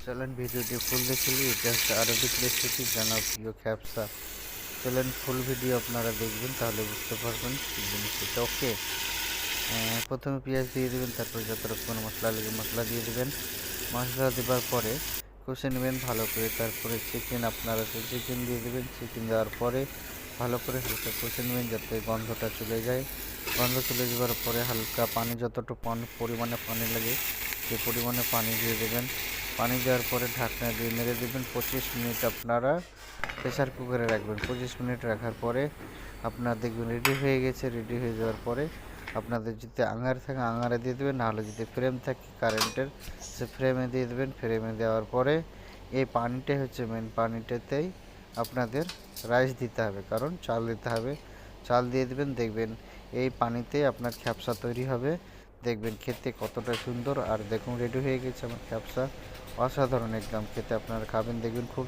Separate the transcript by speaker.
Speaker 1: চলেন ভিডিওটি ফুল দেখে নিই। এটা হচ্ছে আরবিক রেসিপি জনপ্রিয় খ্যাপসা। চলেন ফুল ভিডিও আপনারা দেখবেন, তাহলে বুঝতে পারবেন কি জিনিস এটা। ওকে, প্রথমে পেঁয়াজ দিয়ে দেবেন, তারপর যত রকম মশলা লাগে মশলা দিয়ে দেবেন। মশলা দেওয়ার পরে কষে নেবেন ভালো করে। তারপরে চিকেন আপনারা চিকেন দিয়ে দেবেন। চিকেন দেওয়ার পরে ভালো করে হালকা কষে নেবেন যাতে গন্ধটা চলে যায়। গন্ধ চলে যাওয়ার পরে হালকা পানি, যতটুকু পরিমাণে পানি লাগে সে পরিমাণে পানি দিয়ে দেবেন। পানি দেওয়ার পরে ঢাকনা দিয়ে নেড়ে দেবেন। 25 মিনিট আপনারা প্রেসার কুকারে রাখবেন। 25 মিনিট রাখার পরে আপনার দেখবেন রেডি হয়ে গেছে। রেডি হয়ে যাওয়ার পরে আপনাদের যদি আঙার থাকে আঙারে দিয়ে দেবেন, নাহলে যদি ফ্রেম থাকে কারেন্টের সে ফ্রেমে দিয়ে দেবেন। ফ্রেমে দেওয়ার পরে এই পানিটাই হচ্ছে মেন, পানিটাতেই আপনাদের রাইস দিতে হবে, কারণ চাল দিতে হবে। চাল দিয়ে দেবেন, দেখবেন এই পানিতেই আপনার খ্যাপসা তৈরি হবে। দেখবেন খেতে কতটা সুন্দর। আর দেখুন রেডি হয়ে গেছে আমার খ্যাপসা, অসাধারণ একদম খেতে। আপনারা খাবেন, দেখবেন খুব